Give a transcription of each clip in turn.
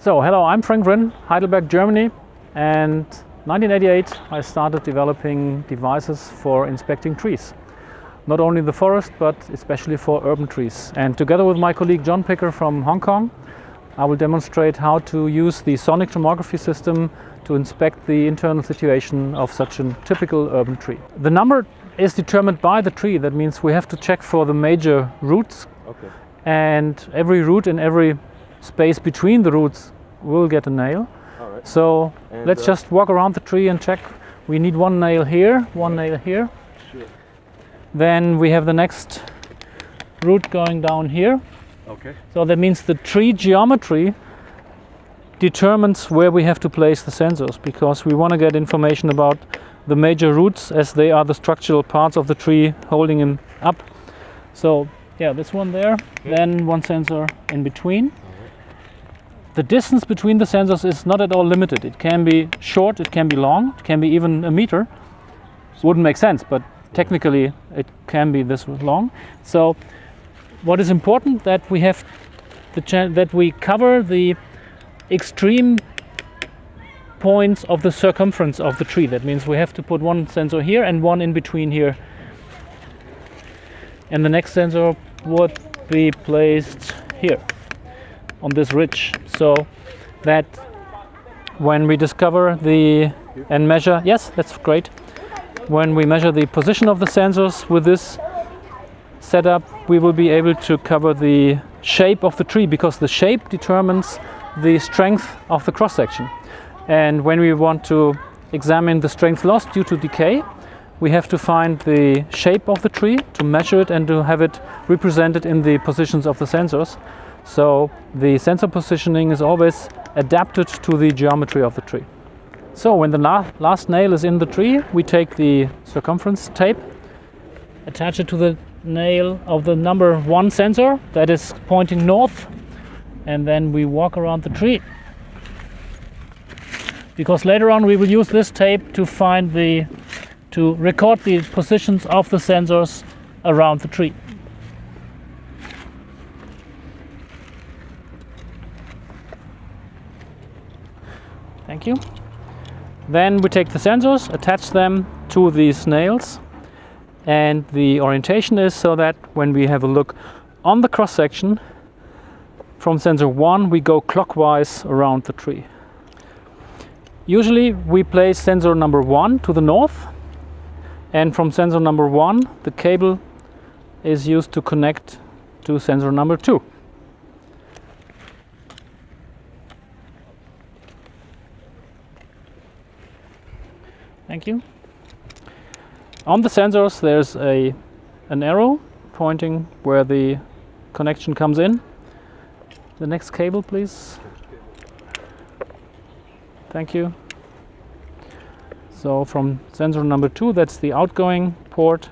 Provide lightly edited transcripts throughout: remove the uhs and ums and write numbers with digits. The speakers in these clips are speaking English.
So, hello, I'm Frank Rinn, Heidelberg, Germany, and 1988 I started developing devices for inspecting trees. Not only the forest, but especially for urban trees. And together with my colleague John Picker from Hong Kong, I will demonstrate how to use the sonic tomography system to inspect the internal situation of such a typical urban tree. The number is determined by the tree. That means we have to check for the major roots. Okay. And every root in every space between the roots will get a nail. All right. So let's just walk around the tree and check. We need one nail here, one nail here. Sure. Then we have the next root going down here. Okay. So that means the tree geometry determines where we have to place the sensors, because we want to get information about the major roots, as they are the structural parts of the tree holding them up. So yeah, this one there, okay. Then one sensor in between. The distance between the sensors is not at all limited. It can be short, it can be long, it can be even a meter. Wouldn't make sense, but technically it can be this long. So what is important, that we have that we cover the extreme points of the circumference of the tree. That means we have to put one sensor here and one in between here. And the next sensor would be placed here on this ridge, so that when we discover and measure, yes, that's great. When we measure the position of the sensors with this setup, we will be able to cover the shape of the tree, because the shape determines the strength of the cross-section. And when we want to examine the strength lost due to decay, we have to find the shape of the tree, to measure it and to have it represented in the positions of the sensors. So the sensor positioning is always adapted to the geometry of the tree. So when the last nail is in the tree, we take the circumference tape, attach it to the nail of the number 1 sensor that is pointing north, and then we walk around the tree. Because later on we will use this tape to record the positions of the sensors around the tree. Thank you. Then we take the sensors, attach them to these nails, and the orientation is so that when we have a look on the cross section, from sensor 1 we go clockwise around the tree. Usually we place sensor number 1 to the north, and from sensor number 1 the cable is used to connect to sensor number 2. Thank you. On the sensors there's an arrow pointing where the connection comes in. The next cable, please. Thank you. So from sensor number 2, that's the outgoing port,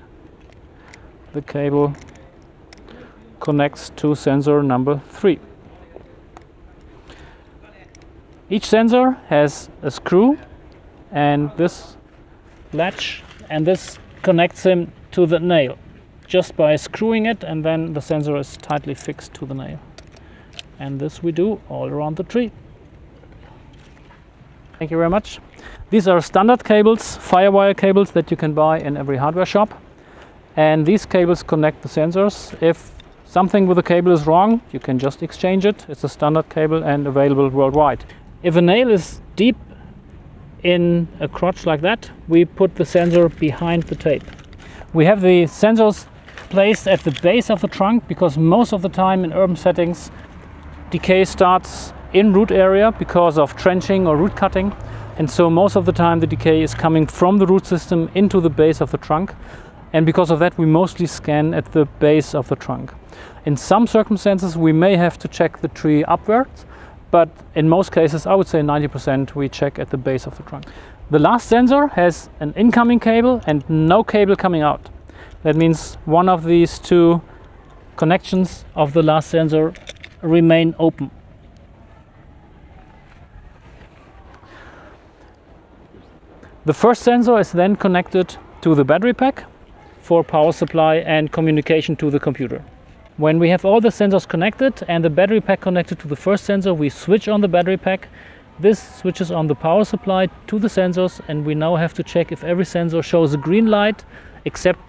the cable connects to sensor number 3. Each sensor has a screw and this latch, and this connects him to the nail just by screwing it, and then the sensor is tightly fixed to the nail. And this we do all around the tree. Thank you very much. These are standard cables, firewire cables that you can buy in every hardware shop, and these cables connect the sensors. If something with the cable is wrong, you can just exchange it. It's a standard cable and available worldwide. If a nail is deep in a crotch like that, we put the sensor behind the tape. We have the sensors placed at the base of the trunk, because most of the time in urban settings decay starts in root area because of trenching or root cutting, and so most of the time the decay is coming from the root system into the base of the trunk, and because of that we mostly scan at the base of the trunk. In some circumstances we may have to check the tree upwards, but in most cases, I would say 90%, we check at the base of the trunk. The last sensor has an incoming cable and no cable coming out. That means one of these two connections of the last sensor remain open. The first sensor is then connected to the battery pack for power supply and communication to the computer. When we have all the sensors connected and the battery pack connected to the first sensor, we switch on the battery pack. This switches on the power supply to the sensors, and we now have to check if every sensor shows a green light except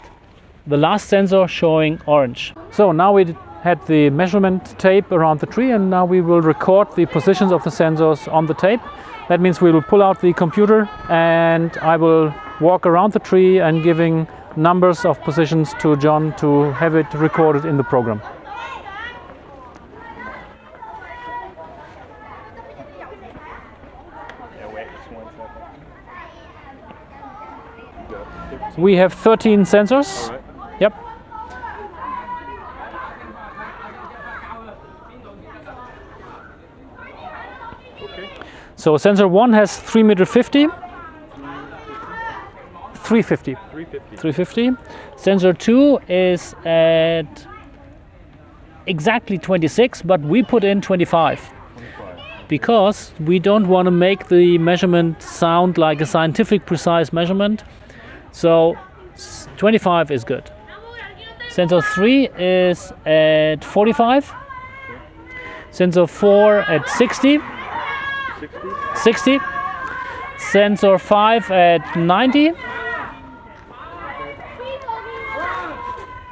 the last sensor showing orange. So now we had the measurement tape around the tree, and now we will record the positions of the sensors on the tape. That means we will pull out the computer and I will walk around the tree and giving numbers of positions to John to have it recorded in the program. We have 13 sensors. Right. Yep. Okay. So sensor 1 has 3.50 meters. 350. 350. Sensor 2 is at exactly 26, but we put in 25. Because we don't want to make the measurement sound like a scientific precise measurement. So 25 is good. Sensor 3 is at 45. Sensor 4 at 60. 60. Sensor 5 at 90.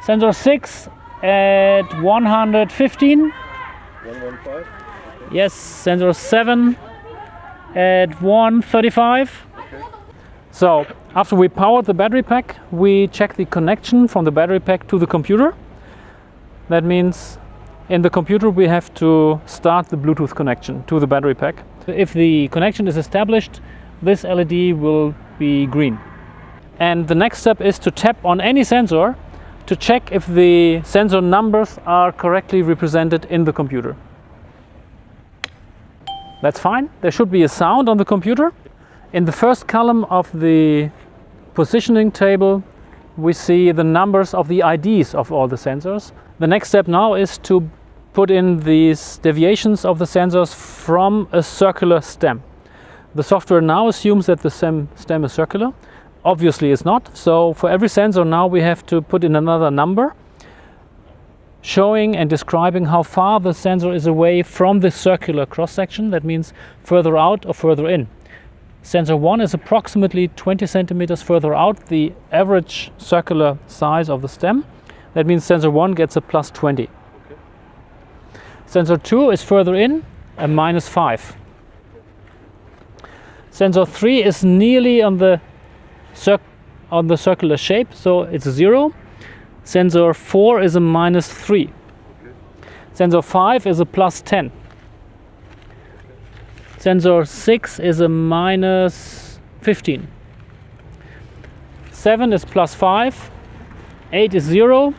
Sensor 6 at 115. 115. Yes, sensor 7 at 135. Okay. So after we powered the battery pack, we check the connection from the battery pack to the computer. That means in the computer we have to start the Bluetooth connection to the battery pack. If the connection is established, this LED will be green. And the next step is to tap on any sensor to check if the sensor numbers are correctly represented in the computer. That's fine. There should be a sound on the computer. In the first column of the positioning table, we see the numbers of the IDs of all the sensors. The next step now is to put in these deviations of the sensors from a circular stem. The software now assumes that the stem is circular. Obviously it's not. So for every sensor now we have to put in another number showing and describing how far the sensor is away from the circular cross-section. That means further out or further in. Sensor 1 is approximately 20 centimeters further out, the average circular size of the stem. That means sensor 1 gets a plus 20. Okay. Sensor 2 is further in, a minus 5. Sensor 3 is nearly on the circular shape, so it's 0. Sensor 4 is a minus 3. Okay. Sensor 5 is a plus 10. Sensor 6 is a minus 15. 7 is plus 5. 8 is 0.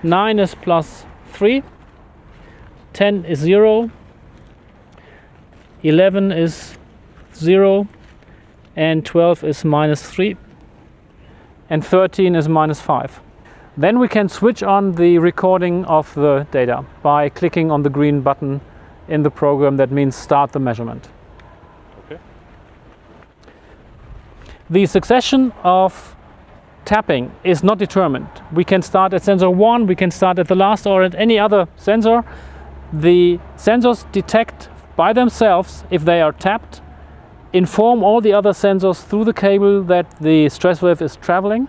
9 is plus 3. 10 is 0. 11 is 0. And 12 is minus 3. And 13 is minus 5. Then we can switch on the recording of the data by clicking on the green button in the program. That means start the measurement. Okay. The succession of tapping is not determined. We can start at sensor 1, we can start at the last or at any other sensor. The sensors detect by themselves if they are tapped, inform all the other sensors through the cable that the stress wave is traveling,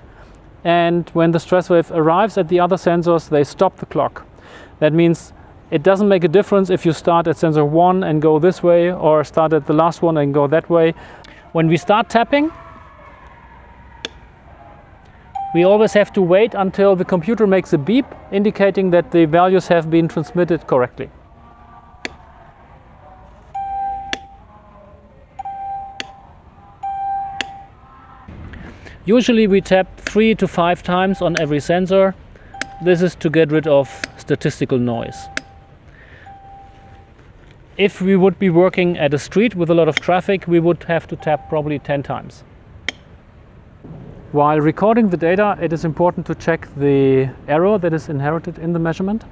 and when the stress wave arrives at the other sensors, they stop the clock. That means it doesn't make a difference if you start at sensor 1 and go this way, or start at the last one and go that way. When we start tapping, we always have to wait until the computer makes a beep indicating that the values have been transmitted correctly. Usually we tap 3 to 5 times on every sensor. This is to get rid of statistical noise. If we would be working at a street with a lot of traffic, we would have to tap probably 10 times. While recording the data, it is important to check the error that is inherited in the measurement.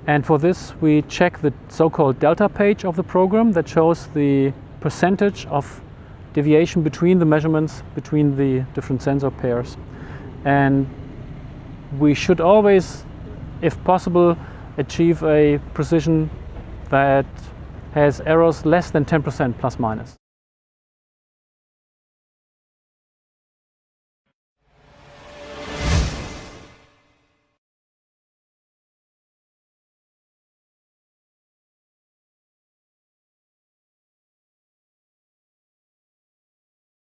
And for this, we check the so-called delta page of the program that shows the percentage of deviation between the measurements between the different sensor pairs. And we should always if possible, achieve a precision that has errors less than 10% plus minus.